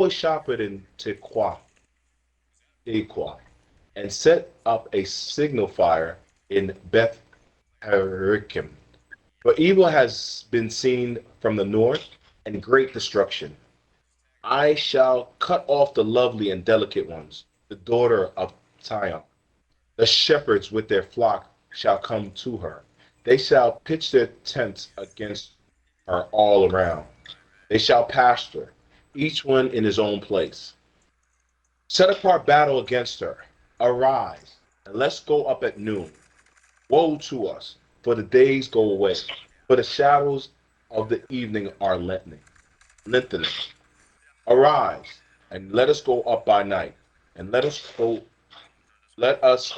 Always sharper than Tequa, and set up a signal fire in Beth Harikim. For evil has been seen from the north, and great destruction. I shall cut off the lovely and delicate ones, the daughter of Zion. The shepherds with their flock shall come to her. They shall pitch their tents against her all around. They shall pasture, each one in his own place. Set apart battle against her. Arise, and let's go up at noon. Woe to us, for the days go away, for the shadows of the evening are lengthening. Arise, and let us go up by night, and let us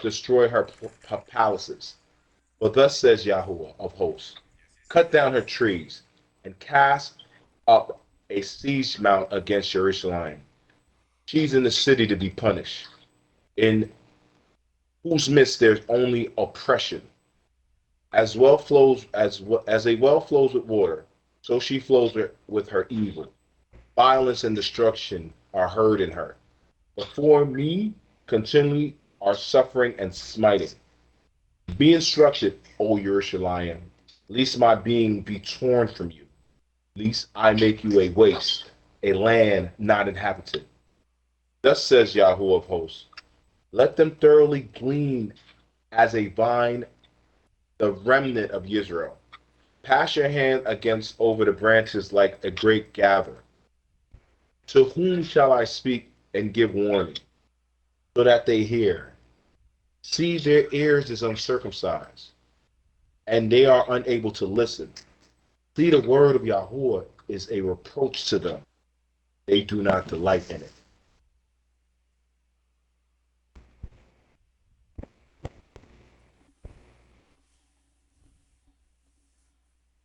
destroy her palaces. For thus says Yahuwah of hosts, cut down her trees, and cast up a siege mount against Jerusalem. She's in the city to be punished, in whose midst there's only oppression. As a well flows with water, so she flows with her evil. Violence and destruction are heard in her. Before me continually are suffering and smiting. Be instructed, O Yerushalayim, lest my being be torn from you, lest I make you a waste, a land not inhabited. Thus says Yahweh of hosts, let them thoroughly glean as a vine the remnant of Israel. Pass your hand against over the branches like a great gather. To whom shall I speak and give warning, so that they hear? See, their ears is uncircumcised, and they are unable to listen. See, the word of Yahweh is a reproach to them. They do not delight in it.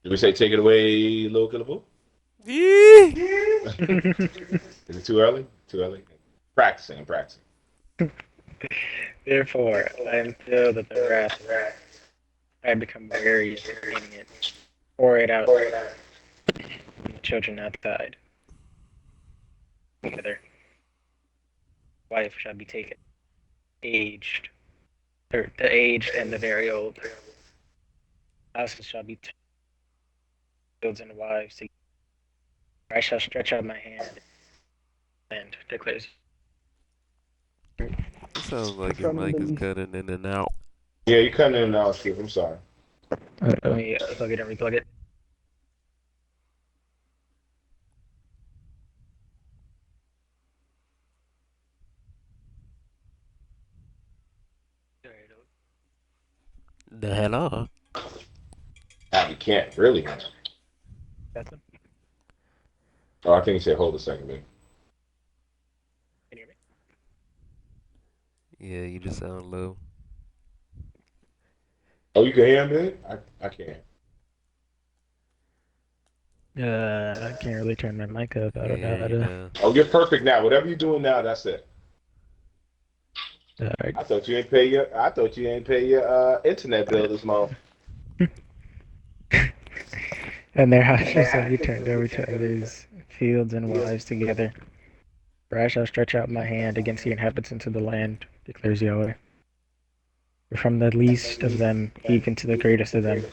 Did we say take it away, Lil Killable? Is it too early? Too early? Practicing, I'm practicing. Therefore, I am filled with the wrath. I have become weary of containing it. Pour it out. And the children outside. Together. Wife shall be taken. Aged. Or the aged and the very old. Houses shall be fields and wives. I shall stretch out my hand and declares. It sounds like your From mic is the cutting in and out. Yeah, you cutting in and out, Steve. I'm sorry. let me plug it and replug it. The hell up. Ah, you can't really. That's them. Oh, I think he said hold a second, man. Can you hear me? Yeah, you just sound low. Oh, you can hear me? I can't. I can't really turn my mic up. I don't know Yeah, how you to. know. Oh, you're perfect now. Whatever you're doing now, that's it. Alright. I thought you ain't pay your internet bill this month. And their houses shall be turned over to others, fields and wives together. For I shall stretch out my hand against the inhabitants of the land, declares Yahweh. For from the least of them even to the greatest of them,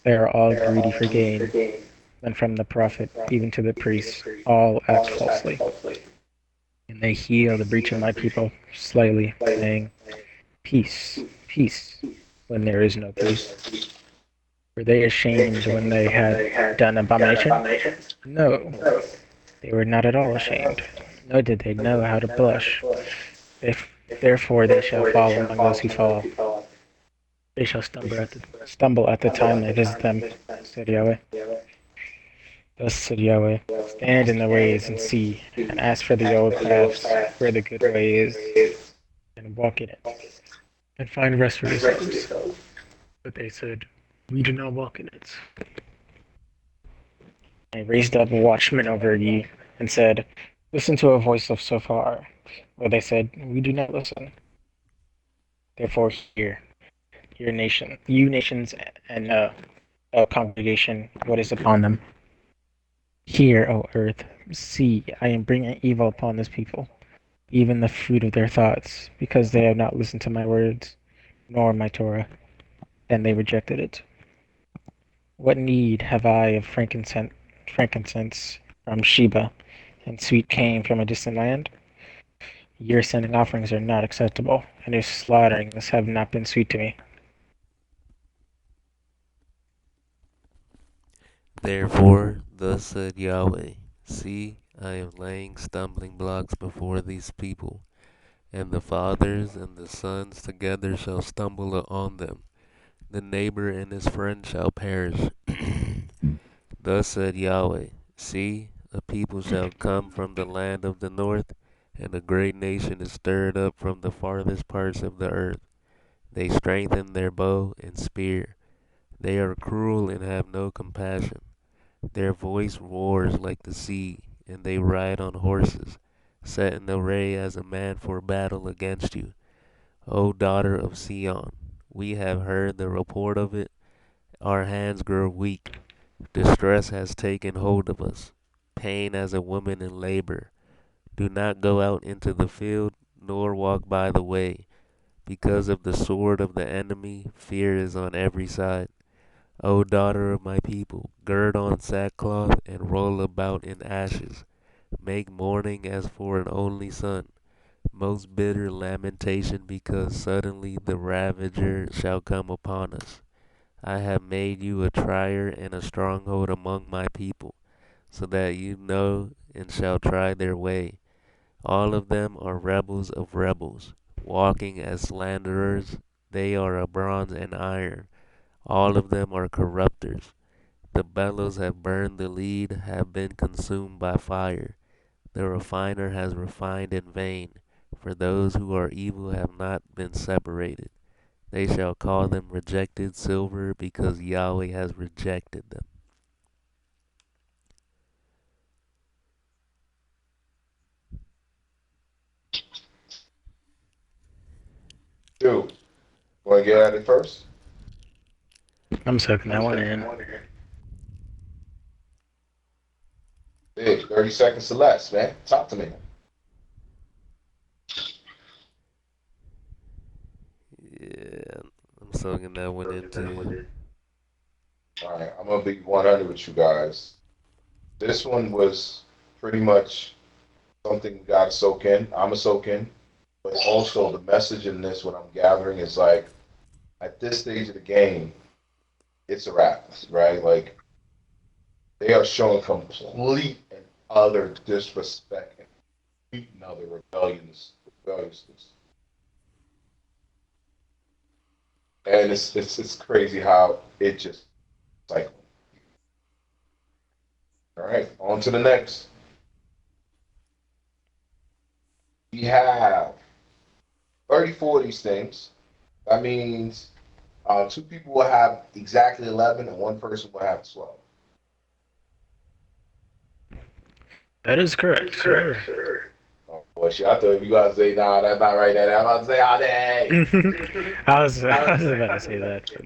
they are all greedy for gain, and from the prophet even to the priest, all act falsely. And they heal the breach of my people slyly, saying, peace, peace, when there is no peace. Were they ashamed when they had done abomination? No, they were not at all ashamed, nor did they know how to blush. If, therefore they shall fall among those who fall. They shall stumble at the time I visit them, said Yahweh. Thus said Yahweh, stand in the ways and see, and ask for the old paths where the good way is, and walk in it, and find rest for yourselves. But they said, we do not walk in it. I raised up watchmen over ye, and said, listen to a voice of Sophar. But they said, we do not listen. Therefore hear, you nations, and congregation, what is upon them. Hear, O earth, see, I am bringing evil upon this people, even the fruit of their thoughts, because they have not listened to my words, nor my Torah, and they rejected it. What need have I of frankincense from Sheba, and sweet cane from a distant land? Your sending offerings are not acceptable, and your slaughterings have not been sweet to me. Therefore, thus said Yahweh, see, I am laying stumbling blocks before these people, and the fathers and the sons together shall stumble on them. The neighbor and his friend shall perish. Thus said Yahweh, see, a people shall come from the land of the north, and a great nation is stirred up from the farthest parts of the earth. They strengthen their bow and spear. They are cruel and have no compassion. Their voice roars like the sea, and they ride on horses, set in array as a man for battle against you. O daughter of Sion, we have heard the report of it. Our hands grow weak. Distress has taken hold of us, pain as a woman in labor. Do not go out into the field, nor walk by the way. Because of the sword of the enemy, fear is on every side. O daughter of my people, gird on sackcloth and roll about in ashes. Make mourning as for an only son. Most bitter lamentation because suddenly the ravager shall come upon us. I have made you a trier and a stronghold among my people, so that you know and shall try their way. All of them are rebels of rebels, walking as slanderers. They are of bronze and iron. All of them are corrupters. The bellows have burned the lead, have been consumed by fire. The refiner has refined in vain, for those who are evil have not been separated. They shall call them rejected silver, because Yahweh has rejected them. Dude, want to get at it first? I'm soaking that one in. Big, 30 seconds or less, man. Talk to me. Yeah, I'm soaking that one into. All right, I'm going to be 100 with you guys. This one was pretty much something we got to soak in. I'm going to soak in. But also, the message in this, what I'm gathering, is like at this stage of the game, it's a wrap, right? Like they are showing complete and utter disrespect and complete and utter rebelliousness. And it's crazy how it just cycles. All right, on to the next. We have 34 of these things. That means two people will have exactly 11 and one person will have 12. That is correct, sir. Oh, boy, shit, I thought you guys say, nah, that's not right. I'm about to say, ah, dang. I was about to say that, but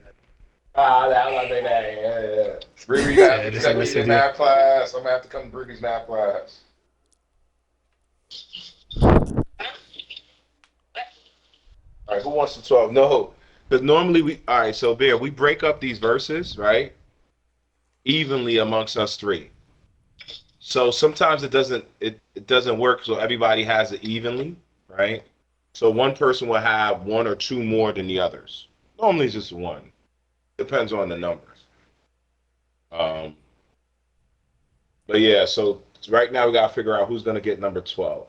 Ah, I'm about to say, dang. Yeah. Riri, you gotta yeah, put just to check mess me in with you. math class. I'm gonna have to come to Riri's math class. All right, who wants to 12? No, because normally all right, so Bear, we break up these verses, right? Evenly amongst us three. So sometimes it doesn't work so everybody has it evenly, right? So one person will have one or two more than the others. Normally it's just one. Depends on the numbers. Um, but yeah, so right now we gotta figure out who's gonna get number 12.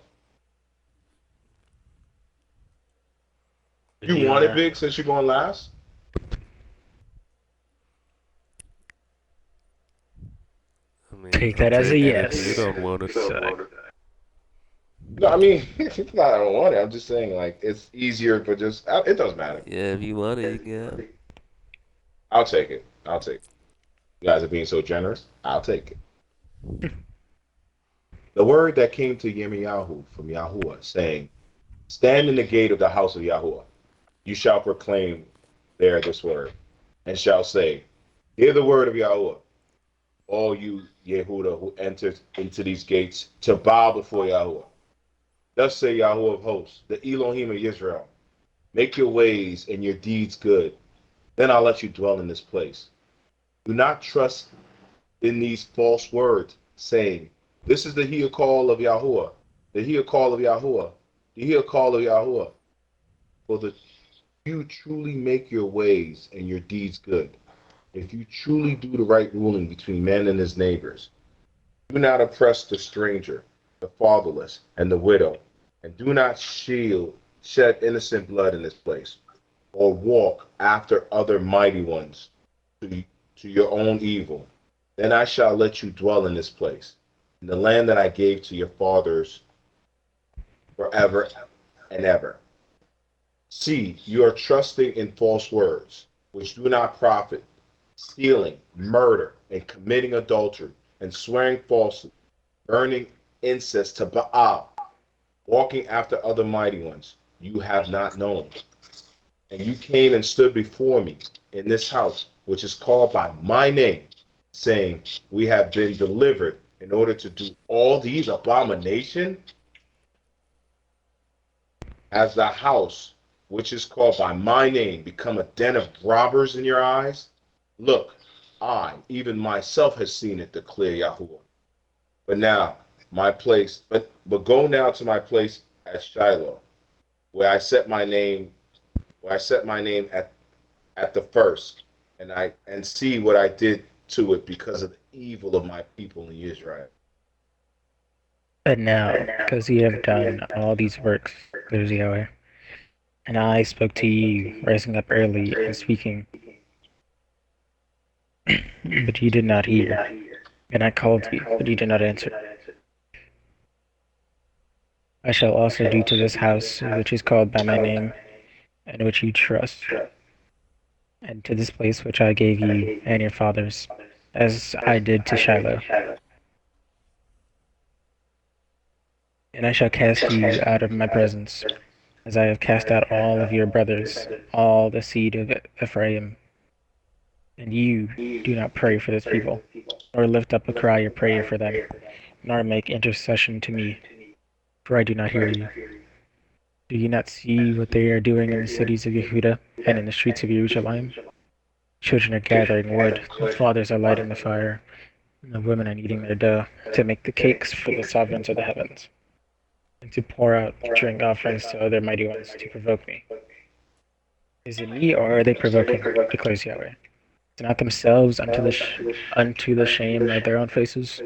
Do You you want it wanna big since you're going last? I mean, take I'll that as a take it if you yes? don't want it. So No, I mean it's not I don't want it. I'm just saying like it's easier for just it doesn't matter. Yeah, if you want it, you can. I'll take it. I'll take it. You guys are being so generous. I'll take it. The word that came to Yirmeyahu from Yahuwah, saying, stand in the gate of the house of Yahuwah. You shall proclaim there this word, and shall say, hear the word of Yahuwah. all you Yehuda who enter into these gates to bow before Yahweh. Thus say Yahweh of hosts, the Elohim of Israel, make your ways and your deeds good. Then I'll let you dwell in this place. Do not trust in these false words, saying, this is the hear call of Yahweh, the hear call of Yahweh, the hear call of Yahweh. For the you truly make your ways and your deeds good, if you truly do the right ruling between man and his neighbors, do not oppress the stranger, the fatherless, and the widow, and do not shed innocent blood in this place, or walk after other mighty ones to, to your own evil. Then I shall let you dwell in this place, in the land that I gave to your fathers forever and ever. See, you are trusting in false words, which do not profit, stealing, murder, and committing adultery, and swearing falsely, burning incense to Baal, walking after other mighty ones you have not known. And you came and stood before me in this house, which is called by my name, saying, we have been delivered in order to do all these abominations. Has the house, which is called by my name, become a den of robbers in your eyes? Look, I, even myself, has seen it, declare Yahuwah. But now, but go now to my place at Shiloh, where I set my name, where I set my name at the first, and see what I did to it because of the evil of my people in Israel. But now, because ye have done all these works, declares Yahweh, and I spoke to you, rising up early and speaking, but ye did not hear, and I called you, but ye did not answer. I shall also do to this house, which is called by my name, and which you trust, and to this place which I gave you and your fathers, as I did to Shiloh. And I shall cast you out of my presence, as I have cast out all of your brothers, all the seed of Ephraim. And you do not pray for this people, nor lift up a cry of prayer for them, nor make intercession to me, for I do not hear you. Do you not see what they are doing in the cities of Yehuda and in the streets of Jerusalem? Children are gathering wood, the fathers are lighting the fire, and the women are kneading their dough to make the cakes for the sovereigns of the heavens, and to pour out drink offerings to other mighty ones to provoke me. Is it me, or are they provoking? Declares Yahweh. Is not themselves unto the shame of their own faces?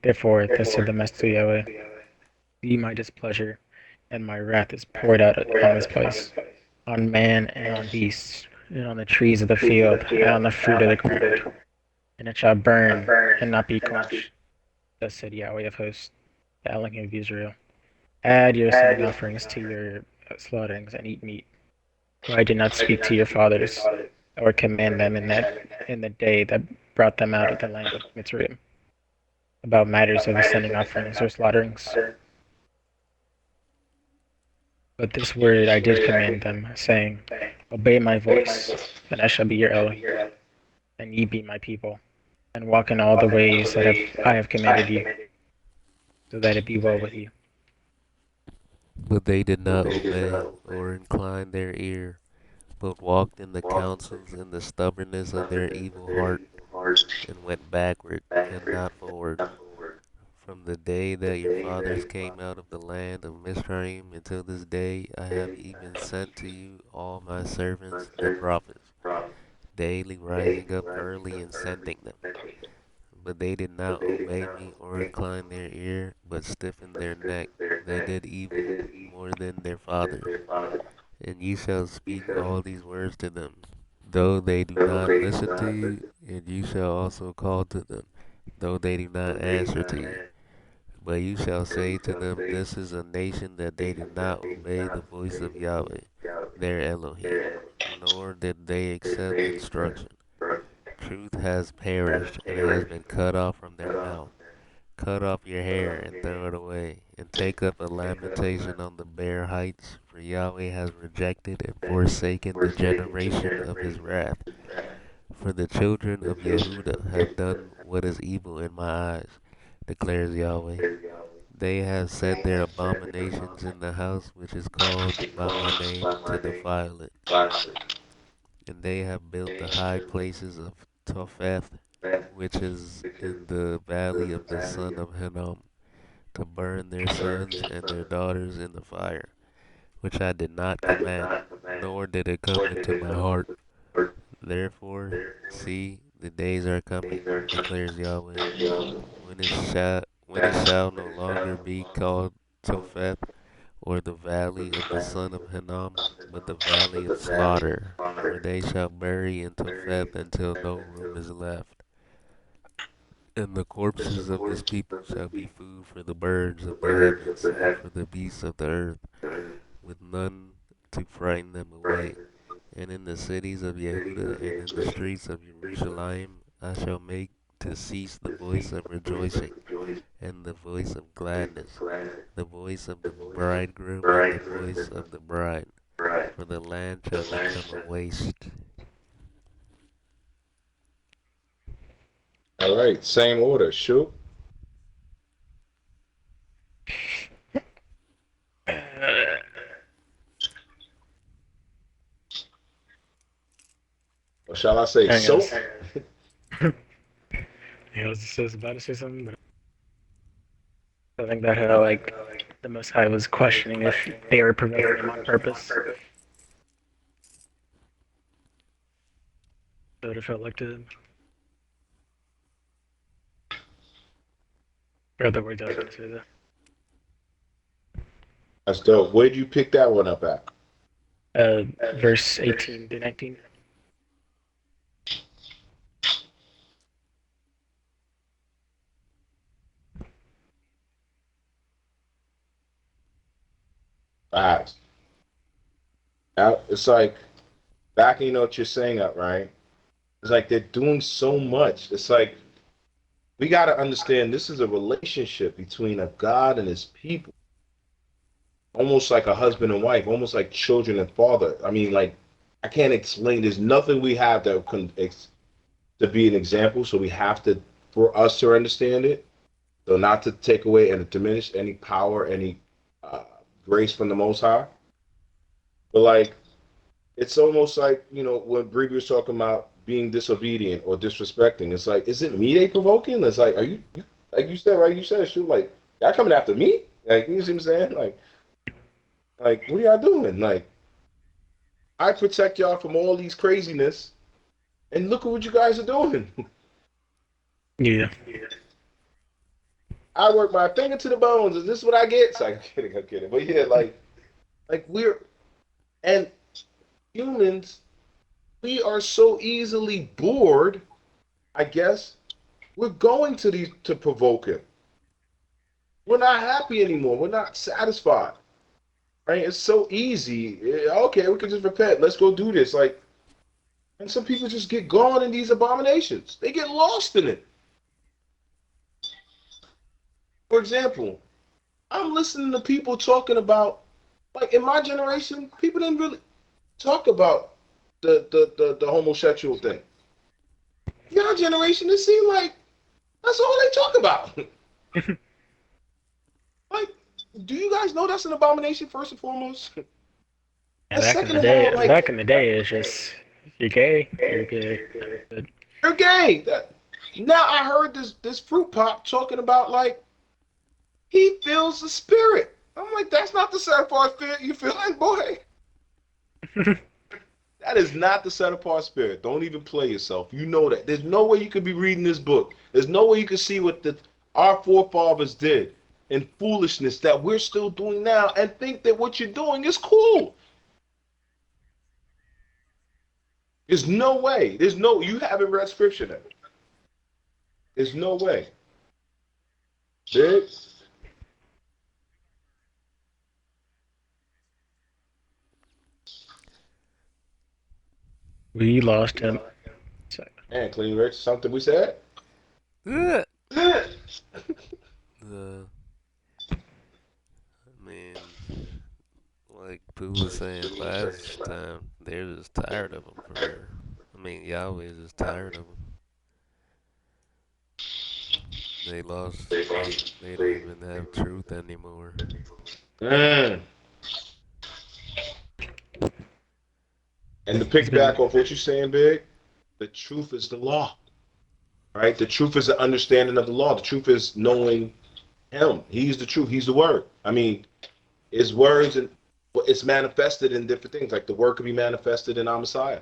Therefore, thus said the Master Yahweh, see my displeasure, and my wrath is poured out on this place, on man and on beasts, and on the trees of the field, and on the fruit of the ground. And it shall burn and not be quenched. Thus said Yahweh of hosts, the Elohim of Israel. Add your sinning offerings to your slaughterings, and eat meat. For I did not speak to your fathers, or command them in the day that brought them out of the land of Mitzrayim, about matters of ascending offerings or slaughterings. But this word I did command them, saying, obey my voice, and I shall be your Elohim, and ye be my people, and walk in all the ways that I have commanded you, so that it be well with you. But they did not obey or incline their ear, but walked in the counsels and the stubbornness of their evil heart, and went backward and not forward. From the day that your fathers came out of the land of Mizraim until this day, I have even sent to you all my servants, the prophets, daily rising up early and sending them. But they did not obey me or incline their ear, but stiffened their neck. They did evil more than their fathers. And ye shall speak all these words to them, though they do not listen to you, and you shall also call to them, though they do not answer to you. But you shall say to them, this is a nation that they did not obey the voice of Yahweh, their Elohim, nor did they accept instruction. Truth has perished and has been cut off from their mouth. Cut off your hair and throw it away, and take up a lamentation on the bare heights, for Yahweh has rejected and forsaken the generation of his wrath. For the children of Yehuda have done what is evil in my eyes, declares Yahweh. They have set their abominations in the house which is called by my name to defile it. And they have built the high places of Topheth, which is in the valley of the son of Hinnom, to burn their sons and their daughters in the fire, which I did not command, nor did it come into my heart. Therefore, see, the days are coming, declares Yahweh, when it shall no longer be called Topheth, or the valley of the son of Hinnom, but the valley of slaughter, for they shall bury in Topheth until no room is left. And the corpses of this people shall be food for the birds of the heavens and for the beasts of the earth, with none to frighten them away. And in the cities of Yehuda and in the streets of Jerusalem I shall make to cease the voice of rejoicing and the voice of gladness, the voice of the bridegroom and the voice of the bride, for the land shall become a waste. All right, same order. Shoot. Or shall I say I soap? guess. Yeah, I was just about to say something, but I think that how like the Most High was questioning if they were provoking him on purpose. So it felt like to them. Or other words, I was gonna say that. That's dope. Where'd you pick that one up at? Verse 18 to 19. Facts. Now, it's like backing what you're saying up, right? It's like they're doing so much. It's like we got to understand this is a relationship between a God and his people, almost like a husband and wife, almost like children and father. I mean, like, I can't explain. There's nothing we have that can to be an example. So we have to, for us to understand it, so not to take away and diminish any power, any uh, grace from the Most High. But like, it's almost like when Gregory was talking about being disobedient or disrespecting. It's like, is it me they provoking? It's like, are you like you said, right? You said, shoot, like y'all coming after me? Like, you see what I'm saying? Like what are y'all doing? Like, I protect y'all from all these craziness, and look at what you guys are doing. Yeah. I work my finger to the bones, and this is what I get. It's like, I'm kidding, but yeah, like we're and humans, we are so easily bored. I guess we're going to these to provoke him. We're not happy anymore. We're not satisfied. Right? It's so easy. Okay, we can just repent. Let's go do this. Like, and some people just get gone in these abominations. They get lost in it. For example, I'm listening to people talking about, like in my generation, people didn't really talk about the homosexual thing. Your generation, it seemed like that's all they talk about. Like, do you guys know that's an abomination first and foremost? Yeah, And second of all, like, back in the day, it's just you're gay, you're gay. But you're gay. Now I heard this fruit pop talking about like he feels the spirit. I'm like, that's not the set apart spirit you feel like, boy. That is not the set apart spirit. Don't even play yourself. You know that. There's no way you could be reading this book. There's no way you could see what our forefathers did in foolishness that we're still doing now and think that what you're doing is cool. There's no way. You haven't read scripture then. There's no way. Big. we lost him. So, And Clean Rich, something we said? Ugh. Yeah. I mean, like Pooh was saying last time, they're just tired of him for real. I mean, Yahweh is just tired of him. They lost. They don't even have truth anymore. Mm. And to It's been piggyback off what you're saying, Big, the truth is the law, right? The truth is the understanding of the law. The truth is knowing Him. He's the truth. He's the Word. I mean, His words and it's manifested in different things. Like the Word can be manifested in our Messiah.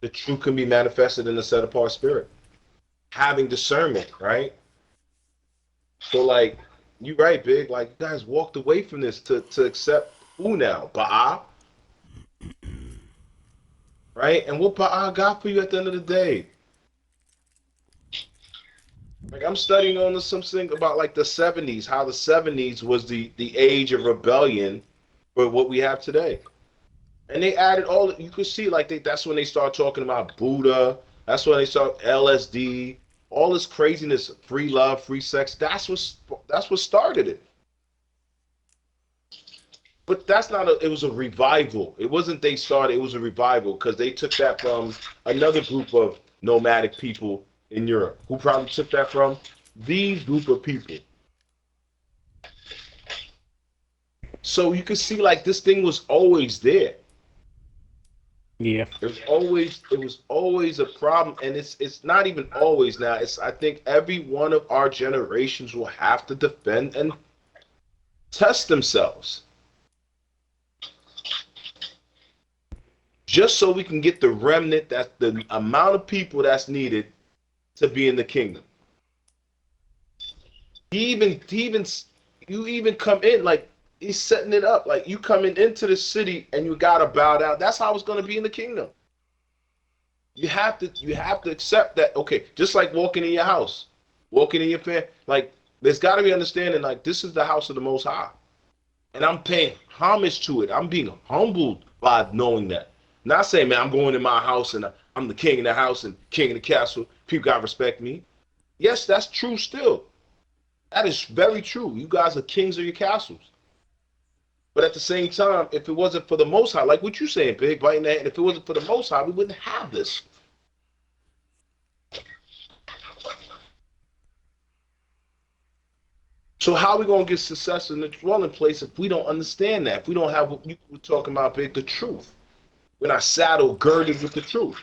The truth can be manifested in the set apart spirit. Having discernment, right? So like you right, Big. Like you guys walked away from this to accept who now? Ba'a, right? And what Ba'a got for you at the end of the day? Like I'm studying on this something about like the 70s, how the 70s was the age of rebellion for what we have today. And they added all you could see like that's when they start talking about Buddha. That's when they start LSD, all this craziness, free love, free sex. That's what started it. But that's not a. It was a revival. It wasn't they started. It was a revival because they took that from another group of nomadic people in Europe who probably took that from these group of people. So you can see like this thing was always there. yeah. It was always a problem, and it's not even always now. It's I think every one of our generations will have to defend and test themselves just so we can get the remnant that's the amount of people that's needed to be in the kingdom. He even you even come in like he's setting it up like you coming into the city and you gotta bow down. That's how it's gonna be in the kingdom. You have to accept that. Okay, just like walking in your house, walking in your family. Like there's got to be understanding. Like this is the house of the Most High, and I'm paying homage to it. I'm being humbled by knowing that. Not saying, man, I'm going in my house and I'm the king of the house and king of the castle. People got to respect me. Yes, that's true. Still, that is very true. You guys are kings of your castles. But at the same time, if it wasn't for the Most High, like what you saying, Big, biting that, if it wasn't for the Most High, we wouldn't have this. So how are we gonna get success in the dwelling place if we don't understand that? If we don't have what you were talking about, Big, the truth. We're not saddle girded with the truth.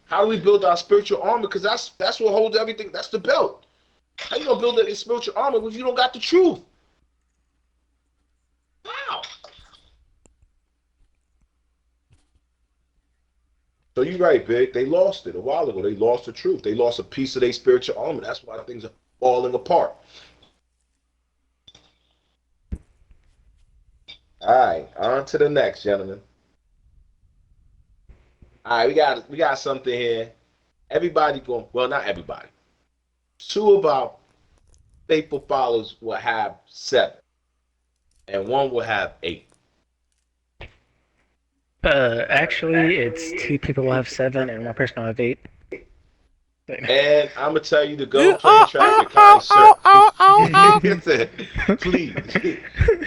How do we build our spiritual armor? Because that's what holds everything. That's the belt. How you gonna build a spiritual armor if you don't got the truth? How? So you're right, Big. They lost it a while ago. They lost the truth. They lost a piece of their spiritual armor. That's why things are falling apart. All right, on to the next, gentlemen. All right, we got something here. Everybody going well, not everybody. Two of our faithful followers will have seven, and one will have eight. Actually, it's two people will have seven and one person will have eight. And I'm gonna tell you to go Yeah, train traffic, kind sir. He said, please.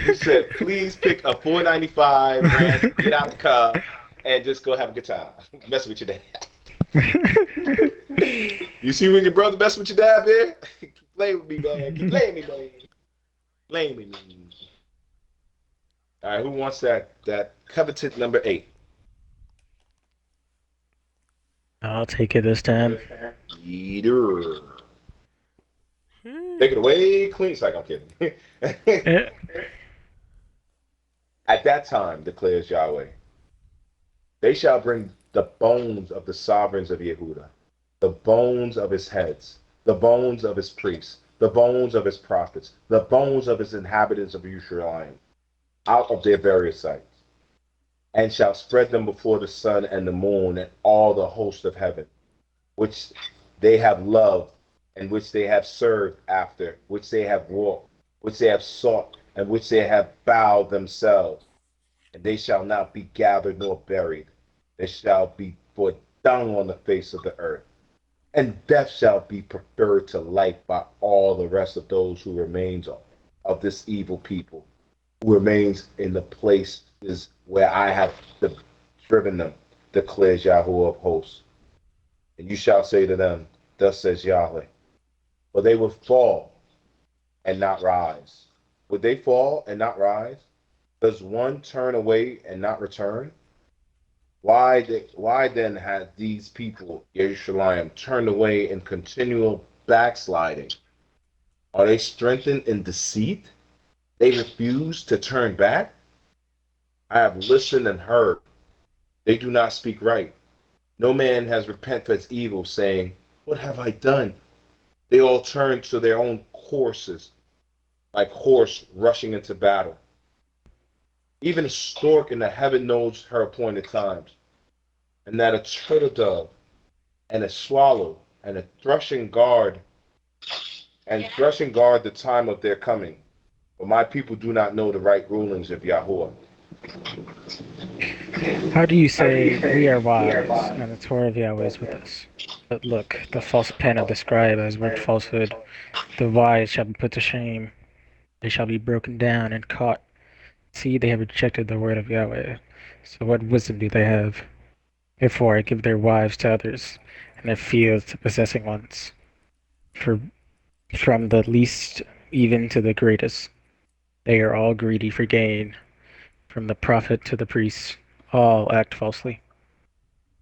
He said, please pick a 495 Ram, get out the car, and just go have a good time. Mess with your dad. You see when your brother mess with your dad, man? Keep playing with me, man. Keep playing me, man. Playing me, man. All right, who wants that coveted number eight? I'll take it this time. Eater. yeah. Take it away, clean. It's like I'm kidding. Yeah. At that time, declares Yahweh, they shall bring the bones of the sovereigns of Yehuda, the bones of his heads, the bones of his priests, the bones of his prophets, the bones of his inhabitants of Yushalayim, out of their various sites, and shall spread them before the sun and the moon and all the host of heaven, which they have loved and which they have served after, which they have walked, which they have sought, and which they have bowed themselves. And they shall not be gathered nor buried. They shall be for dung on the face of the earth. And death shall be preferred to life by all the rest of those who remains of this evil people, who remains in the places where I have driven them, declares Yahweh of hosts. And you shall say to them, thus says Yahweh, or they would fall and not rise. Would they fall and not rise? Does one turn away and not return? Why then had these people, Yerushalayim, turned away in continual backsliding? Are they strengthened in deceit? They refuse to turn back? I have listened and heard. They do not speak right. No man has repented of his evil, saying, what have I done? They all turn to their own courses, like horse rushing into battle. Even a stork in the heaven knows her appointed times, and that a turtle dove and a swallow and a threshing guard the time of their coming. But my people do not know the right rulings of Yahweh. How do you say, we are wise, and the Torah of Yahweh is with us? But look, the false pen of the scribe has worked falsehood. The wise shall be put to shame. They shall be broken down and caught. See, they have rejected the word of Yahweh. So what wisdom do they have? Therefore I give their wives to others, and their fields to possessing ones. For from the least even to the greatest, they are all greedy for gain. From the prophet to the priest, all act falsely.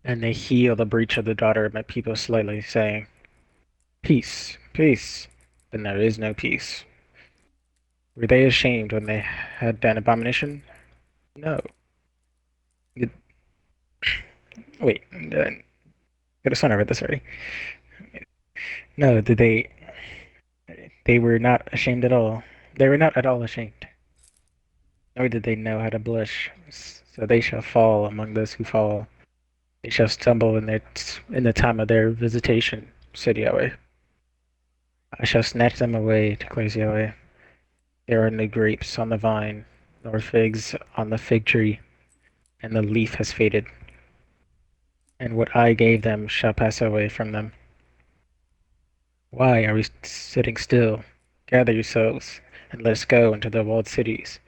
And they heal the breach of the daughter of my people slightly, saying, peace, peace. Then there is no peace. Were they ashamed when they had done abomination? No. It, wait, could have sworn I read this already. No, did they? They were not ashamed at all. They were not at all ashamed, nor did they know how to blush. So they shall fall among those who fall. They shall stumble in the time of their visitation, said Yahweh. I shall snatch them away, declares Yahweh. There are no grapes on the vine, nor figs on the fig tree, and the leaf has faded. And what I gave them shall pass away from them. Why are we sitting still? Gather yourselves, and let us go into the walled cities.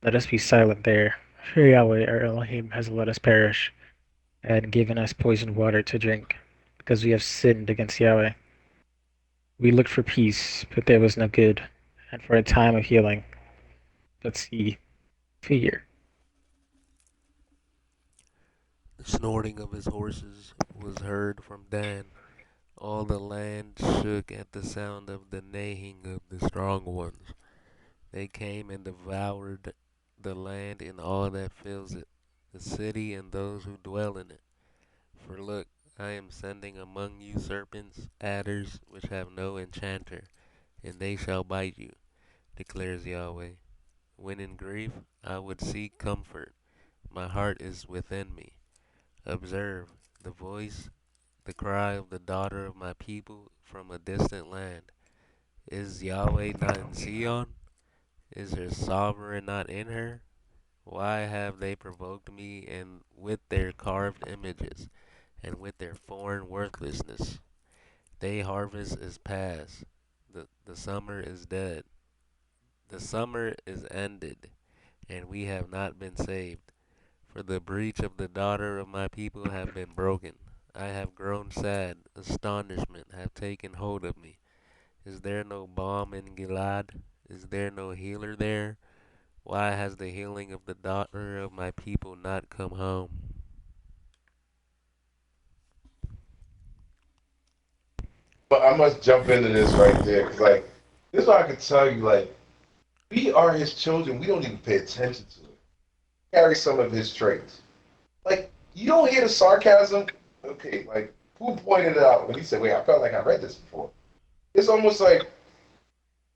Let us be silent there. For Yahweh our Elohim has let us perish, and given us poisoned water to drink, because we have sinned against Yahweh. We looked for peace, but there was no good, and for a time of healing, but see, fear. The snorting of his horses was heard from Dan. All the land shook at the sound of the neighing of the strong ones. They came and devoured the land and all that fills it, the city and those who dwell in it. For look, I am sending among you serpents, adders, which have no enchanter, and they shall bite you, declares Yahweh. When in grief, I would seek comfort. My heart is within me. Observe the voice, the cry of the daughter of my people from a distant land. Is Yahweh not in Zion? Is her sovereign not in her? Why have they provoked me and with their carved images and with their foreign worthlessness? They harvest is past. The summer is dead. The summer is ended, and we have not been saved. For the breach of the daughter of my people have been broken. I have grown sad. Astonishment have taken hold of me. Is there no balm in Gilad? Is there no healer there? Why has the healing of the daughter of my people not come home? But I must jump into this right there because, like, this is what I can tell you. Like, we are his children. We don't even pay attention to it. Carry some of his traits. Like, you don't hear the sarcasm. Okay, like, who pointed it out when he said, wait, I felt like I read this before. It's almost like,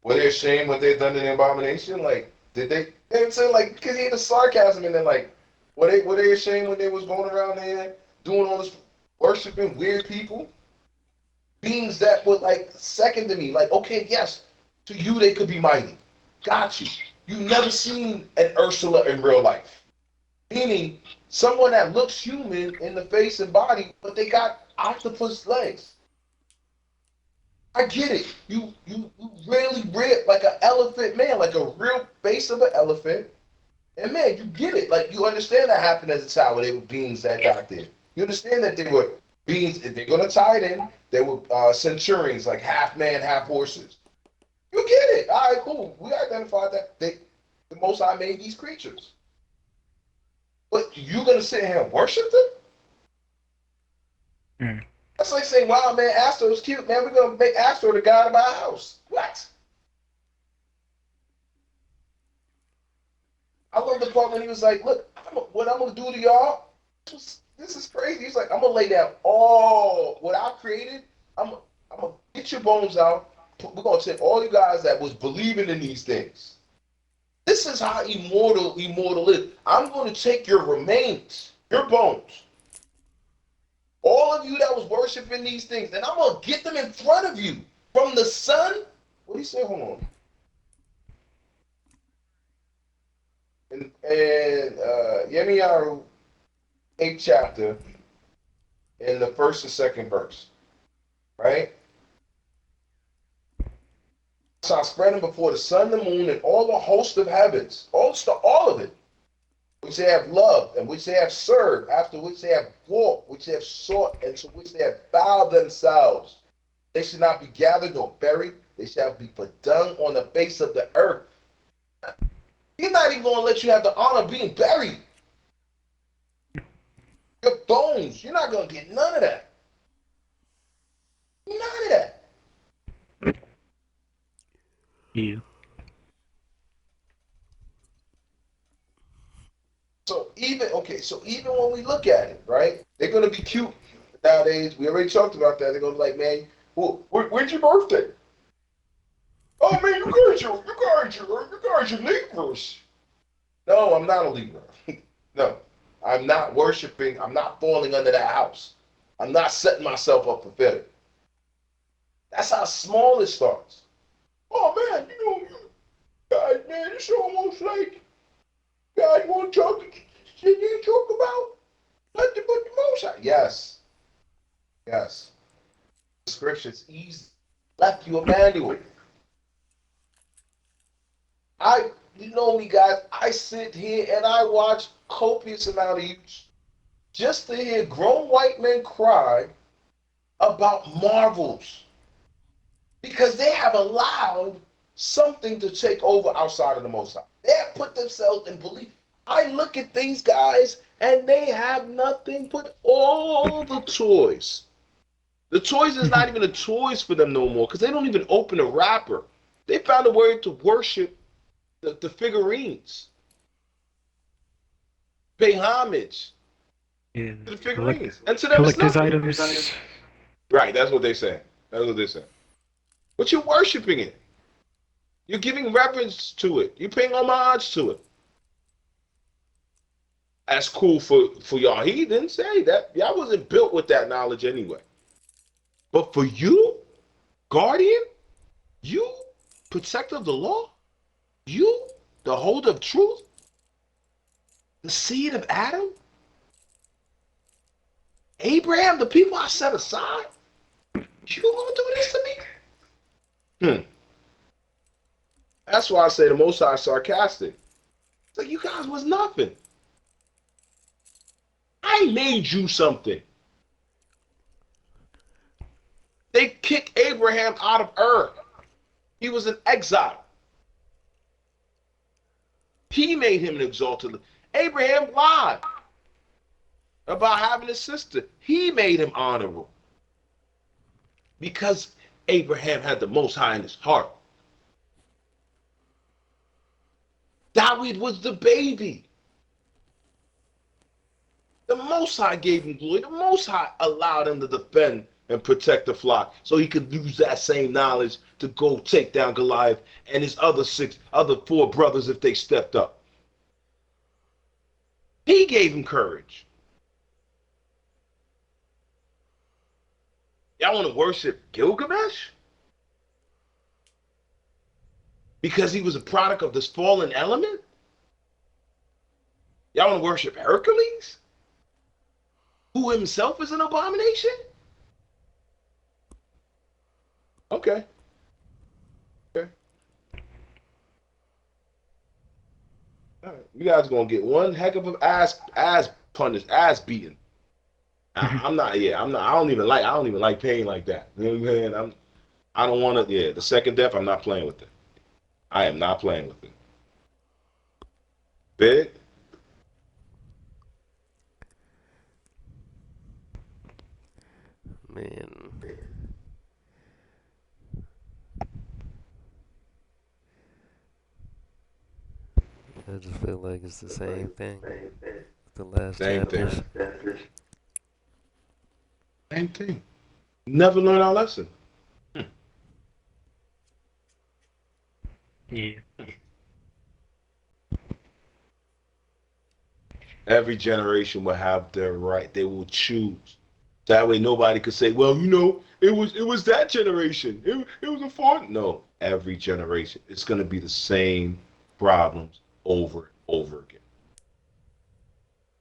were they ashamed what they'd done in the abomination? Like, did they? You know what I'm saying? Like, because he had the sarcasm, and then, like, were they ashamed when they was going around there doing all this worshiping weird people? Beings that were like second to me. Like, okay, yes, to you they could be mighty. Got you. You never seen an Ursula in real life. Meaning someone that looks human in the face and body, but they got octopus legs. I get it. You really real like an elephant man, like a real face of an elephant. And man, you get it. Like you understand that happened as a child when they were beings that got there. You understand that they were Beings, if they're gonna tie it in, they were centurions, like half man, half horses. You get it. All right, cool. We identified that the Most High made these creatures. But you're gonna sit here and worship them? Mm. That's like saying, "Wow, man, Astor's cute, man. We're gonna make Astor the god of our house." What? I love the part when he was like, "Look, what I'm gonna do to y'all? This is crazy." He's like, "I'm gonna lay down all what I created. I'm, I'm gonna get your bones out. We're gonna take all you guys that was believing in these things. This is how immortal is. I'm gonna take your remains, your bones, all of you that was worshiping these things, and I'm gonna get them in front of you from the sun." What do you say? Hold on. And Yirmeyahu 8th chapter in the first and second verse, right? So I spread them before the sun, the moon, and all the host of heavens, all of it, which they have loved, and which they have served, after which they have walked, which they have sought, and to which they have bowed themselves. They should not be gathered nor buried. They shall be put dung on the face of the earth. He's not even going to let you have the honor of being buried. Your bones, you're not going to get none of that. None of that. You. So even when we look at it, right? They're going to be cute nowadays. We already talked about that. They're going to be like, man, when's your birthday? Oh man, you guys are Libras. No, I'm not a Libra. No, I'm not worshiping. I'm not falling under that house. I'm not setting myself up for failure. That's how small it starts. Oh man, guys, man, it's almost like you guys want to talk. You talk about nothing but the Most High. Yes, yes. The scriptures easy. Left you a manual. You know me, guys. I sit here and I watch copious amount of YouTube just to hear grown white men cry about marvels because they have allowed something to take over outside of the Most High. They have put themselves in belief. I look at these guys and they have nothing but all the toys. The toys is not even the toys for them no more because they don't even open a wrapper. They found a way to worship the figurines, pay homage Yeah. to the Collect figurines, and to them it's collector's nothing. items. Right, that's what they say. That's what they say. But you're worshiping it. You're giving reverence to it. You're paying homage to it. That's cool for y'all heathens. Hey, that y'all wasn't built with that knowledge anyway. But for you, guardian, you, protector of the law, you, the holder of truth, the seed of Adam, Abraham, the people I set aside, you gonna do this to me? Hmm. That's why I say the Most High is sarcastic. It's like you guys was nothing. I made you something. They kicked Abraham out of Ur. He was in exile. He made him an exalted. Abraham lied about having a sister. He made him honorable because Abraham had the Most High in his heart. David was the baby. The Most High gave him glory. The Most High allowed him to defend and protect the flock so he could use that same knowledge to go take down Goliath and his other four brothers if they stepped up. He gave him courage. Y'all want to worship Gilgamesh because he was a product of this fallen element? Y'all want to worship Hercules, who himself is an abomination? Okay, okay. All right. You guys are gonna get one heck of a ass punish, ass beaten. Mhm. I'm not. Yeah, I'm not. I don't even like. I don't even like pain like that. You know what I'm saying? I don't want to. Yeah, the second death. I'm not playing with it. I am not playing with it. Big. Man, I just feel like it's the same thing. The last Same thing. chapters. Same thing. Never learn our lesson. Hmm. Yeah. Every generation will have their right. They will choose. That way, nobody could say, "Well, it was that generation. It was a fault." No, every generation, it's going to be the same problems over and over again.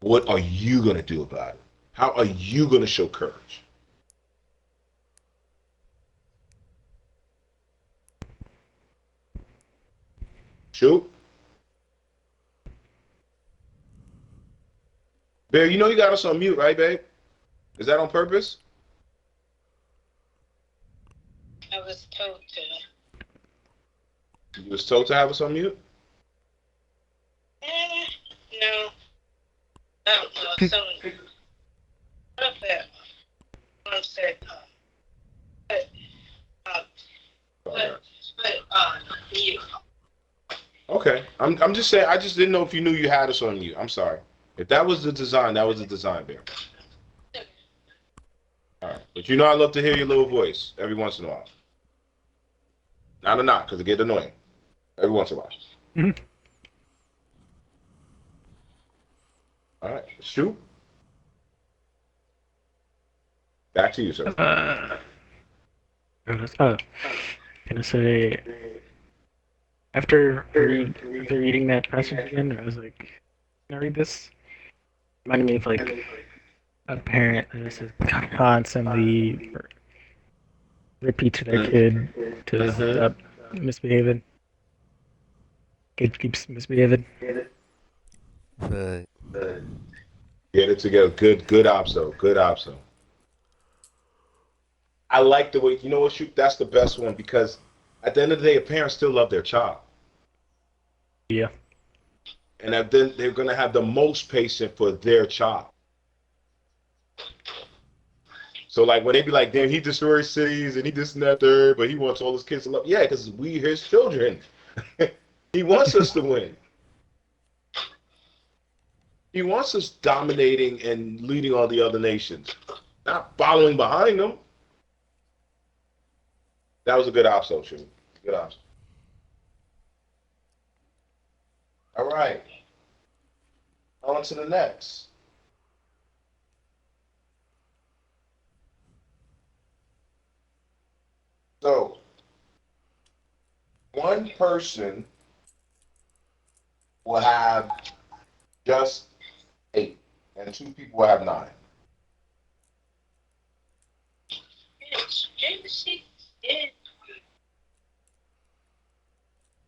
What are you going to do about it? How are you going to show courage? Shoot, babe. You know you got us on mute, right, babe? Is that on purpose? I was told to. You was told to have us on mute. No, I don't know. Someone, what if that one said, but, uh, but, you. Okay, I'm just saying. I just didn't know if you knew you had us on mute. I'm sorry. If that was the design, that was the design, babe. All right, but I love to hear your little voice every once in a while. Not a not, because it get annoying every once in a while. Mhm. All right, shoot. Back to you, sir. What was gonna say after reading that passage again, I was like, can I read this? Reminded me of like a parent that just is constantly repeat to their kid to Mm-hmm. stop misbehaving. Kid keeps misbehaving. But Get it together. Good opso. Good opso. I like the way, what, shoot, that's the best one because at the end of the day, a parent still love their child. Yeah. And then they're going to have the most patience for their child. So, like, when they be like, damn, he destroys cities and he this and that, third, but he wants all his kids to love. Yeah, because we his children. He wants us to win. He wants us dominating and leading all the other nations, not following behind them. That was a good option, shoot. Good option. All right. On to the next. So, one person will have just 8, and 2 people will have 9.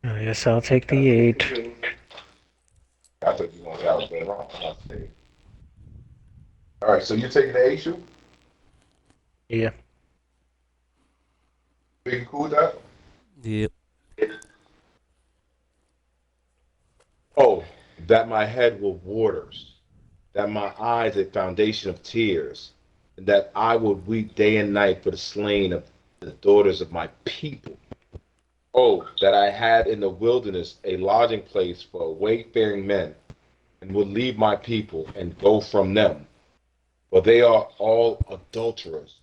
I guess I'll take the 8. I thought you wanted that was being wrong. All right, so you're taking the 8 shoe? Yeah. Big cool with that? yep. Oh, that my head will waters, that my eyes a foundation of tears, and that I would weep day and night for the slain of the daughters of my people. Oh, that I had in the wilderness a lodging place for wayfaring men, and would leave my people and go from them. For they are all adulterers,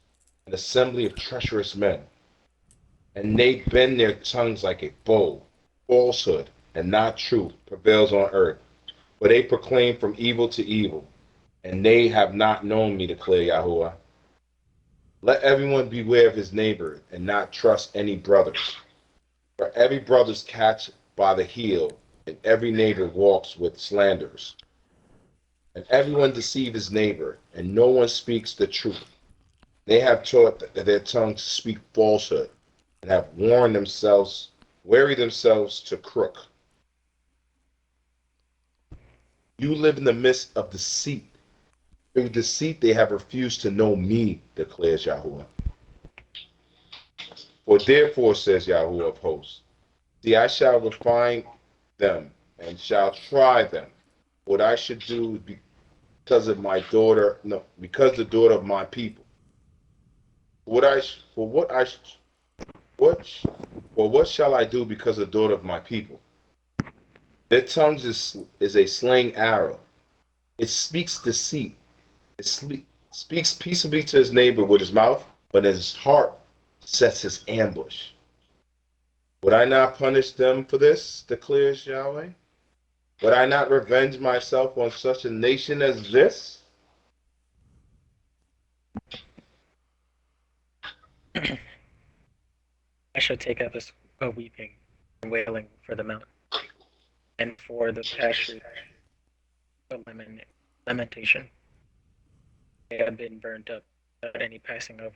an assembly of treacherous men, and they bend their tongues like a bow. Falsehood and not truth prevails on earth, for they proclaim from evil to evil, and they have not known me, declare Yahuwah. Let everyone beware of his neighbor, and not trust any brothers. For every brother's catch by the heel, and every neighbor walks with slanders. And everyone deceive his neighbor, and no one speaks the truth. They have taught their tongue to speak falsehood, and have wearied themselves to crook. You live in the midst of deceit. Through deceit they have refused to know me, declares Yahuwah. For therefore, says Yahuwah of hosts, see, I shall refine them and shall try them. What I should do because of my daughter, no, because the daughter of my people. For what I what for what shall I do because the daughter of my people? Their tongues is a slang arrow. It speaks deceit. It speaks peaceably to his neighbor with his mouth, but in his heart sets his ambush. Would I not punish them for this, declares Yahweh? Would I not revenge myself on such a nation as this? I shall take up a weeping and wailing for the mountain, and for the pastures a lamentation. They have been burnt up without any passing over,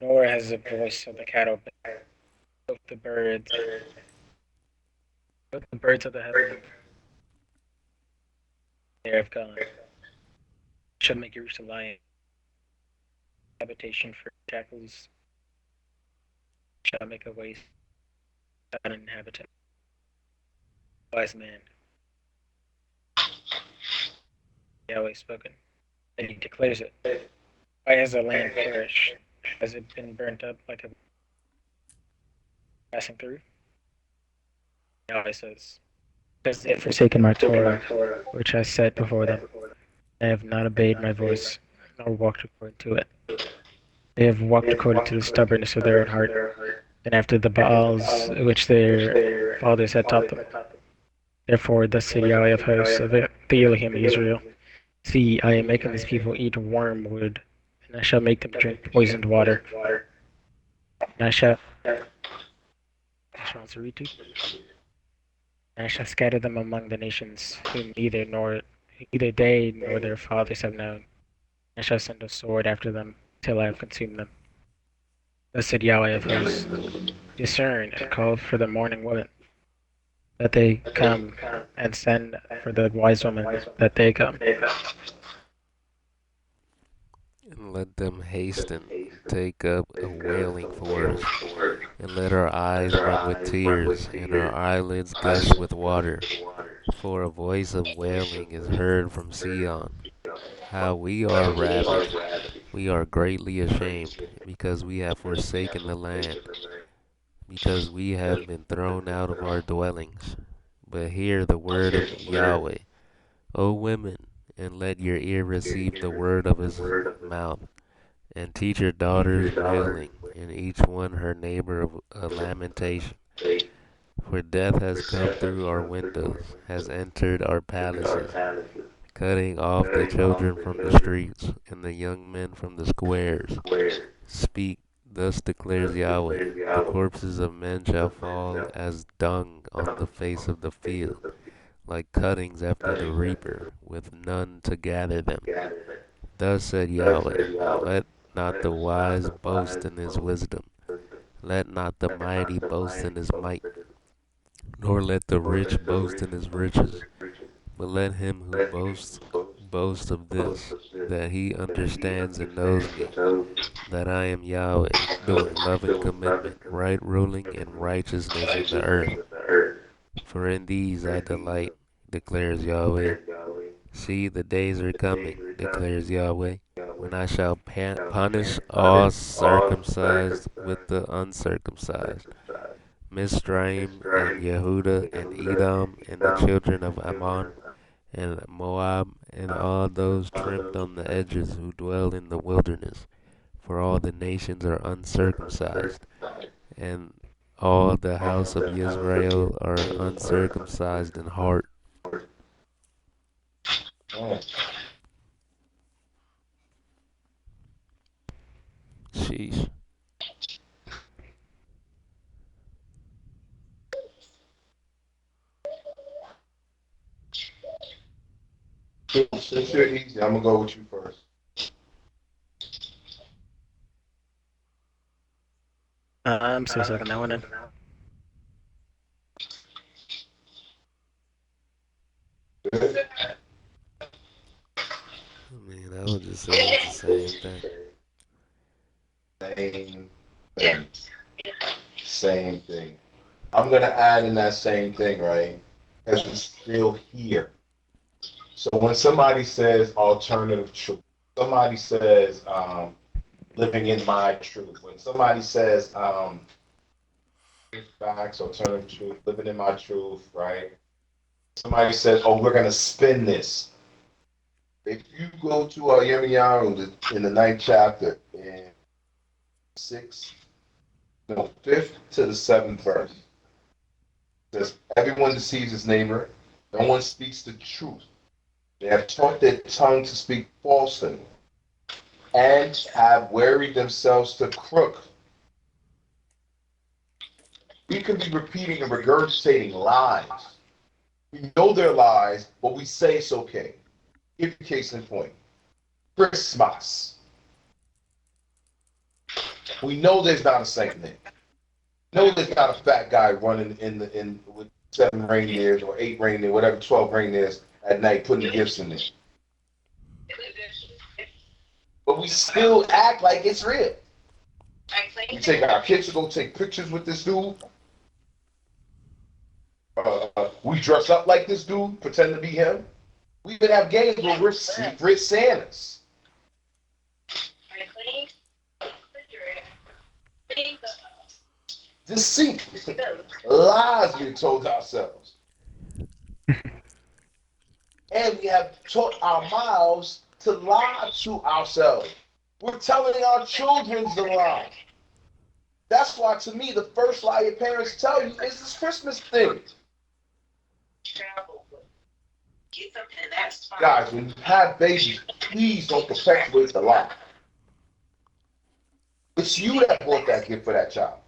nor has the voice of the cattle been. Both the birds, both the birds of the heaven, they have gone. Shall make Jerusalem habitation for jackals. Shall make a waste without an inhabitant. Wise man, Yahweh spoken, and he declares it. Why has the land perished? Has it been burnt up like a passing through? Yahweh says, because they have forsaken my Torah, which I set before them. They have not obeyed my voice, nor walked according to it. They have walked according to the stubbornness of their own heart, and after the Baals which their fathers had taught them. Therefore, thus said Yahweh of hosts, of the Elohim Israel, see, I am making these people eat wormwood, and I shall make them drink poisoned water. And I shall scatter them among the nations, whom neither they nor their fathers have known. I shall send a sword after them till I have consumed them. Thus said Yahweh of hosts, discern and call for the mourning women, that they come, and send for the wise women, that they come. And let them hasten, take up a wailing for us, and let our eyes run with tears, and our eyelids gush with water. For a voice of wailing is heard from Sion. How we are ravaged, we are greatly ashamed, because we have forsaken the land, because we have been thrown out of our dwellings. But hear the word of Yahweh, O women, and let your ear receive the word of his mouth, and teach your daughters wailing, and each one her neighbor of a lamentation. For death has come through our windows, has entered our palaces, cutting off the children from the streets, and the young men from the squares. Speak, thus declares Yahweh, the corpses of men shall fall as dung on the face of the field, like cuttings after the reaper, with none to gather them. Thus said Yahweh, let not the wise boast in his wisdom, let not the mighty boast in his might, nor let the rich boast in his riches, but let him who boasts boast of this, that he understands and knows me, that I am Yahweh, doing love and commitment, right ruling and righteousness in the earth. For in these I delight, declares Yahweh. See, the days are coming, declares Yahweh, when I shall punish all circumcised with the uncircumcised, Mizraim and Yehuda and Edom and the children of Ammon and Moab and all those trimmed on the edges who dwell in the wilderness. For all the nations are uncircumcised, and all the house of Israel are uncircumcised in heart. Sheesh. Since you're easy, I'm gonna go with you first. I'm still sucking that one in. I mean, that I would just say it's the same thing. Same Yeah. thing. Same thing. I'm gonna add in that same thing, right? Because it's still here. So when somebody says alternative truth, somebody says living in my truth, when somebody says facts, alternative truth, living in my truth, right? Somebody says, oh, we're gonna spin this. If you go to Yirmeyahu in the ninth chapter, in sixth, no, fifth to the seventh verse, it says, everyone deceives his neighbor, no one speaks the truth. They have taught their tongue to speak falsehood and have wearied themselves to crook. We could be repeating and regurgitating lies. We know they're lies, but we say it's okay. Give you a case in point. Christmas. We know there's not a Saint Nick. We know there's not a fat guy running in with 7 reindeers or 8 reindeer, whatever, 12 reindeers at night putting gifts in there. But we still act like it's real. We take our kids to go take pictures with this dude. We dress up like this dude, pretend to be him. We even have games where we're secret Santas. Deceit, lies we told ourselves. And we have taught our mouths to lie to ourselves. We're telling our children the lie. That's why, to me, the first lie your parents tell you is this Christmas thing. Guys, when you have babies, please don't perpetuate the lie. It's you that bought that gift for that child.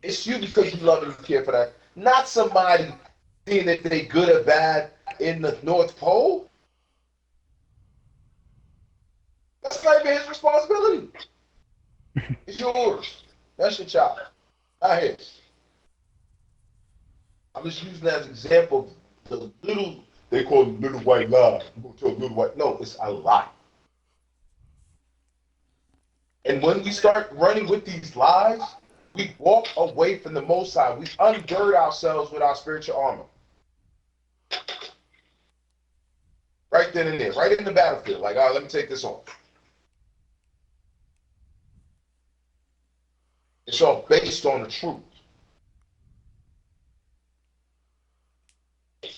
It's you because you love and care for that. Not somebody seeing if they good or bad in the North Pole. That's not even his responsibility. It's yours. That's your child, not his. I'm just using that as an example of the little, they call it little white lie. You go to a little white, no, it's a lie. And when we start running with these lies, we walk away from the Most High. We ungird ourselves with our spiritual armor. Right then and there, right in the battlefield. Like, all right, let me take this off. It's all based on the truth.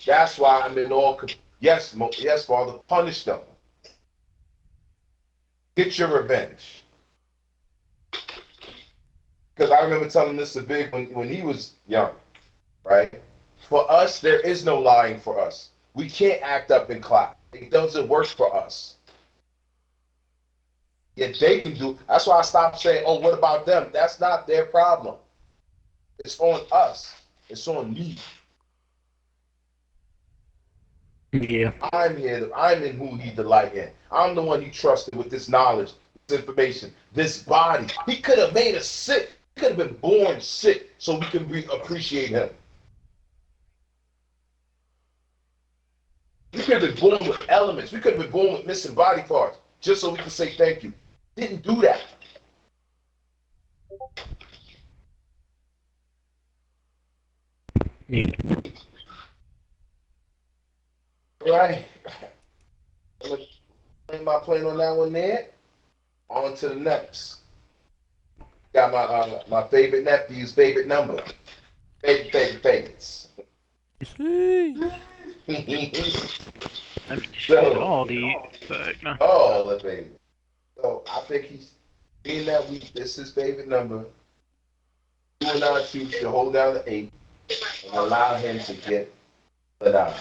That's why I'm in all. Yes, yes, Father, punish them. Get your revenge. Because I remember telling this to Big when he was young, right? For us, there is no lying for us. We can't act up and clap. It doesn't work for us. Yet they can do. That's why I stopped saying, "Oh, what about them?" That's not their problem. It's on us. It's on me. Yeah. I'm here. I'm in who he delight in. I'm the one he trusted with this knowledge, this information, this body. He could have made us sick. He could have been born sick so we can appreciate him. We could have been born with elements. We could have been born with missing body parts just so we can say thank you. Didn't do that. Yeah. Right. I'm going to play my plane on that one there. On to the next. Got my favorite nephew's favorite number. Favorites. Sheesh. I mean, shit, So, all these, but no. oh, the baby. So I think he's being that week. This is his favorite number. You and I choose to hold down the 8 and allow him to get the 9.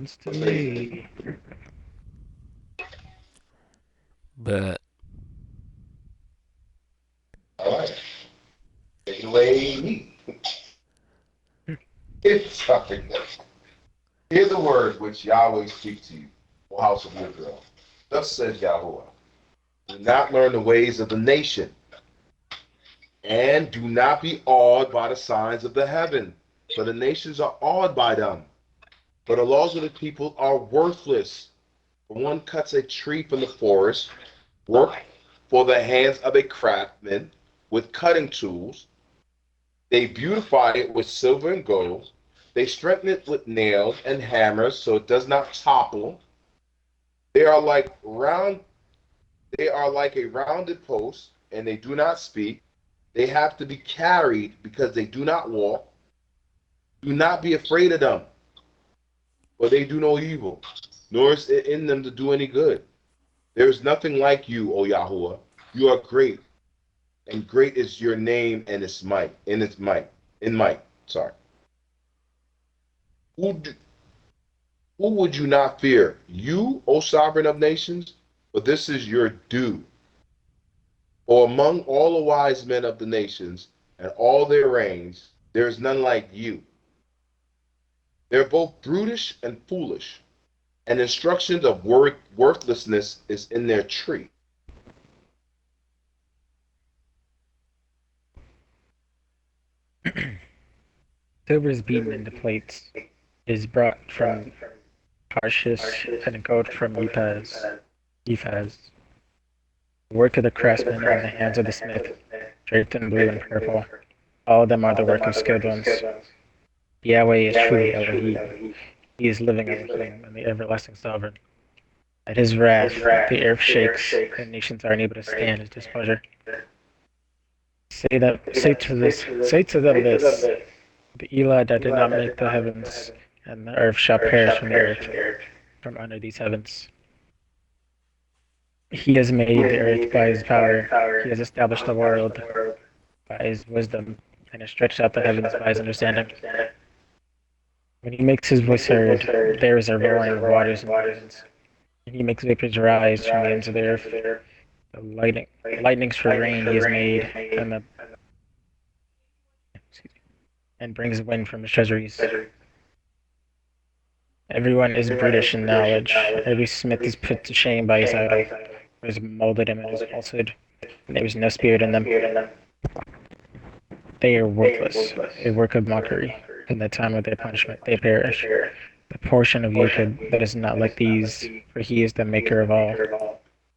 It's to What say you? me. But All right. Take it away, me. It's something. Hear the word which Yahweh speaks to you, O house of Israel. Thus says Yahweh. Do not learn the ways of the nation, and do not be awed by the signs of the heaven, for the nations are awed by them. For the laws of the people are worthless. For one cuts a tree from the forest, work for the hands of a craftsman with cutting tools. They beautify it with silver and gold. They strengthen it with nails and hammers so it does not topple. They are like round they are like a rounded post, and they do not speak. They have to be carried because they do not walk. Do not be afraid of them, for they do no evil, nor is it in them to do any good. There is nothing like you, O Yahuwah. You are great, and great is your name and its might, in might. Sorry. Who do, who would you not fear? You, O sovereign of nations, for this is your due. For among all the wise men of the nations and all their reigns, there is none like you. They're both brutish and foolish, and instructions of worthlessness is in their tree. Silver is beaten into plates. It is brought from Tarshish and gold from Uphaz. The work of the craftsman in the hands of the smith, draped in blue and purple. All of them are the work of skilled ones. Yahweh is truly Elohim. He is living Elohim and the everlasting sovereign. At his wrath, the earth shakes, and nations are unable to stand his displeasure. Say to them this: the Eli that did not make the heavens and the earth shall perish from the earth, from under these heavens. He has made the earth by his power. He has established the world by his wisdom, and has stretched out the heavens by his understanding. When he makes his voice heard, there is a roaring of waters in the heavens. And he makes vapors rise from the ends of the earth. The lightnings for rain he has made, and brings wind from his treasuries. Everyone is brutish in knowledge. Every smith is put to shame by his idol, who has molded him in his falsehood, and there is no spirit in them. They are worthless, a work of mockery. In the time of their punishment, they perish. The portion of Jacob that is not like these, for he is the maker of all.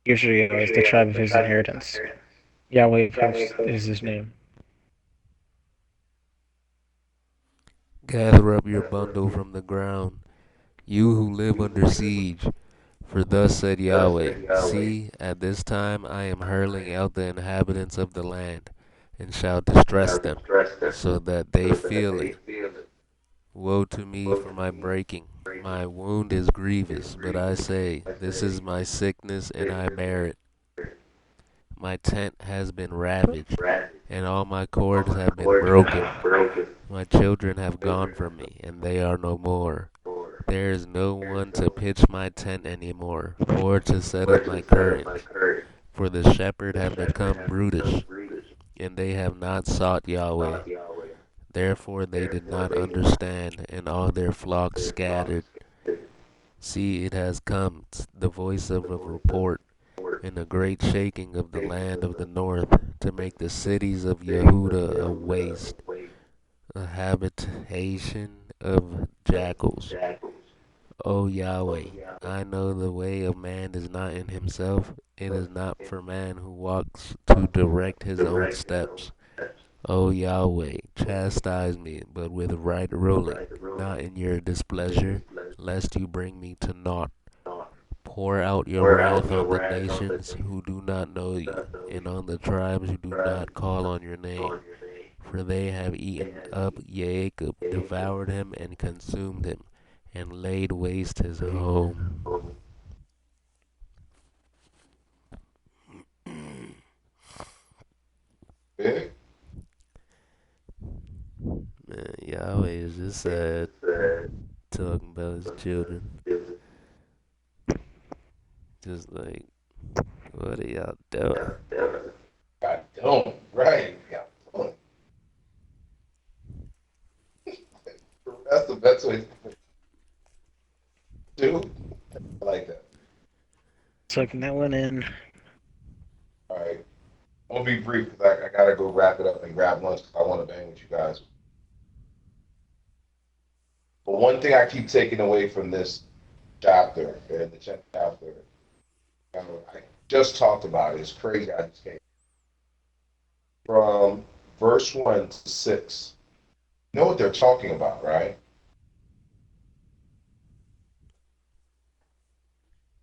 Israel is the tribe of his inheritance. Yahweh of hosts is his name. Gather up your bundle from the ground, you who live under siege. For thus said Yahweh, see, at this time I am hurling out the inhabitants of the land, and shall distress them, so that they feel it. Woe to me for my breaking. My wound is grievous, but I say, this is my sickness, and I bear it. My tent has been ravaged, and all my cords have been broken. My children have gone from me, and they are no more. There is no one to pitch my tent any more, or to set up my curtains. For the shepherd have become brutish, and they have not sought Yahweh. Therefore they did not understand, and all their flocks scattered. See, it has come, the voice of a report, and a great shaking of the land of the north, to make the cities of Yehuda a waste, a habitation of jackals. O Yahweh, I know the way of man is not in himself. It is not for man who walks to direct his own steps. O Yahweh, chastise me, but with right ruling, not in your displeasure, lest you bring me to naught. Pour out your wrath on the nations who do not know you, and on the tribes who do not call on your name. For they have eaten up Jacob, devoured him, and consumed him, and laid waste his home. Yeah. Man, Yahweh is just sad talking about his children. Just like, what are y'all doing? God don't. Right. God don't. That's the best way to do. I like that. Soaking that one in. All right. I'm gonna be brief because I gotta go wrap it up and grab lunch because I want to bang with you guys But one thing I keep taking away from this chapter, and the chapter I just talked about it, it's crazy. I just came from verse 1 to 6. You know what they're talking about, right?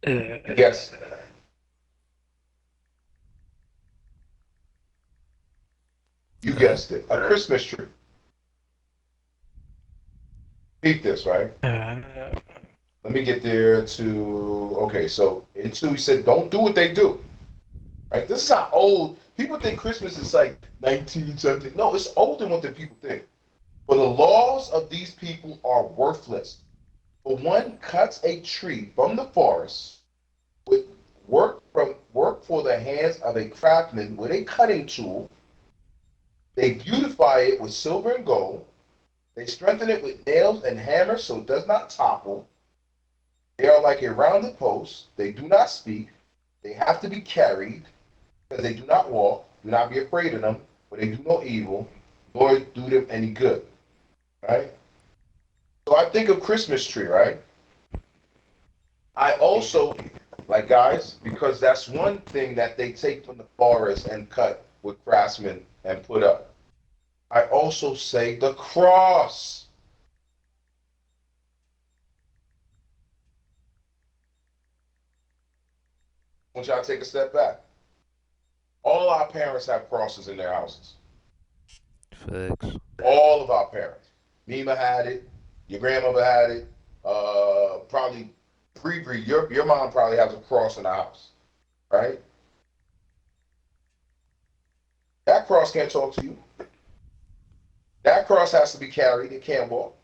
Uh, Yes, you Uh, guessed it. A Christmas tree. Peep this, right? uh, Let me get there to, okay, so in 2, he said, don't do what they do, right? This is how old, people think Christmas is like 19 something. No, it's older than what the people think. For the laws of these people are worthless. For one cuts a tree from the forest with work for the hands of a craftsman with a cutting tool. They beautify it with silver and gold. They strengthen it with nails and hammers so it does not topple. They are like a rounded post. They do not speak. They have to be carried because they do not walk. Do not be afraid of them, for they do no evil, nor do them any good. Right? So I think of Christmas tree, right? I also, like guys, because that's one thing that they take from the forest and cut with craftsmen and put up. I also say the cross. I want y'all to take a step back. All our parents have crosses in their houses. facts. All of our parents. Mima had it. Your grandmother had it. Probably Bree, your mom probably has a cross in the house, right? That cross can't talk to you. That cross has to be carried. It can't walk.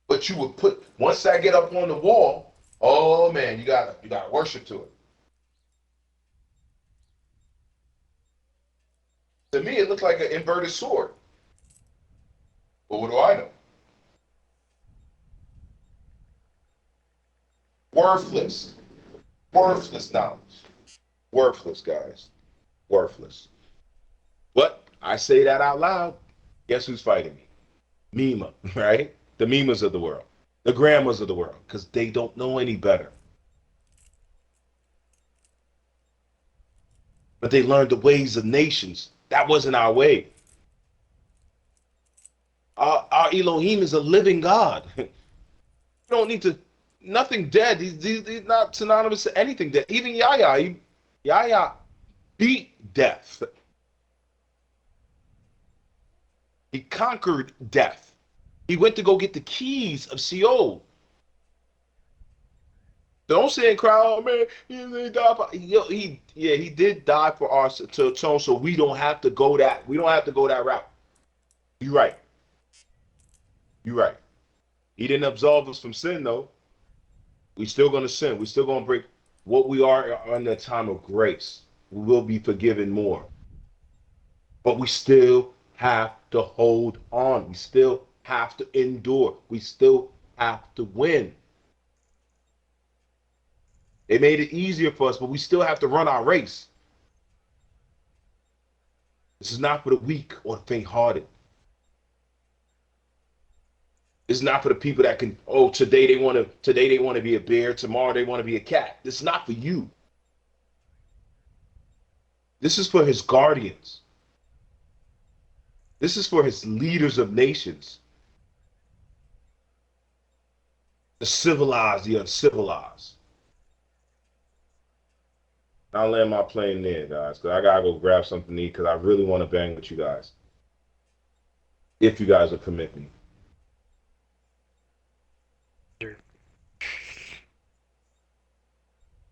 But you would put once that get up on the wall, oh man, you gotta worship to it. To me, it looks like an inverted sword. But what do I know? Worthless. Worthless knowledge. Worthless, guys. Worthless. But I say that out loud. Guess who's fighting me? Mima, right? The Mimas of the world, the grandmas of the world, because they don't know any better. But they learned the ways of nations. That wasn't our way. Our Elohim is a living God. You don't need to, nothing dead. He's not synonymous to anything dead. Even Yahya beat death. He conquered death. He went to go get the keys of Sheol. Don't say and cry, oh man, he died for, he did die for us to atone, so we don't have to go that route. You're right. You're right. He didn't absolve us from sin though. We still gonna sin. We still gonna break what we are in the time of grace. We will be forgiven more. But we still have to hold on. We still have to endure. We still have to win. They made it easier for us, but we still have to run our race. This is not for the weak or the faint-hearted. It's not for the people that can, oh, today they want to be a bear, tomorrow they want to be a cat. This is not for you. This is for his guardians. This is for his leaders of nations, the civilized, the uncivilized. I'll land my plane there, guys, because I gotta go grab something to eat because I really want to bang with you guys. If you guys will permit me.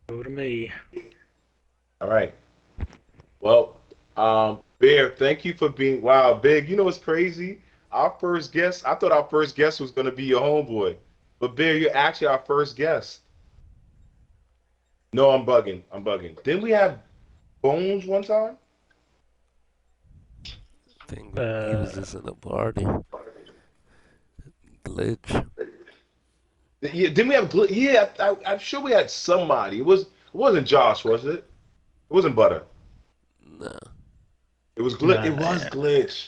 go to me. All right. Well, Bear, thank you for being wow, big. You know what's crazy? Our first guest, I thought our first guest was gonna be your homeboy. But Bear, you're actually our first guest. No, I'm bugging. I'm bugging. Didn't we have Bones one time? I think he was Uh, just in a party. Glitch. Yeah, didn't we have yeah, I'm sure we had somebody. It wasn't Josh, was it? It wasn't Butter. Nah. It was glitch. It Nah, was yeah. glitch.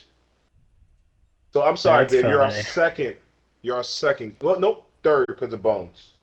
So I'm sorry, That's Viv. You're our funny. second. You're our second. Well, nope, third because of Bones.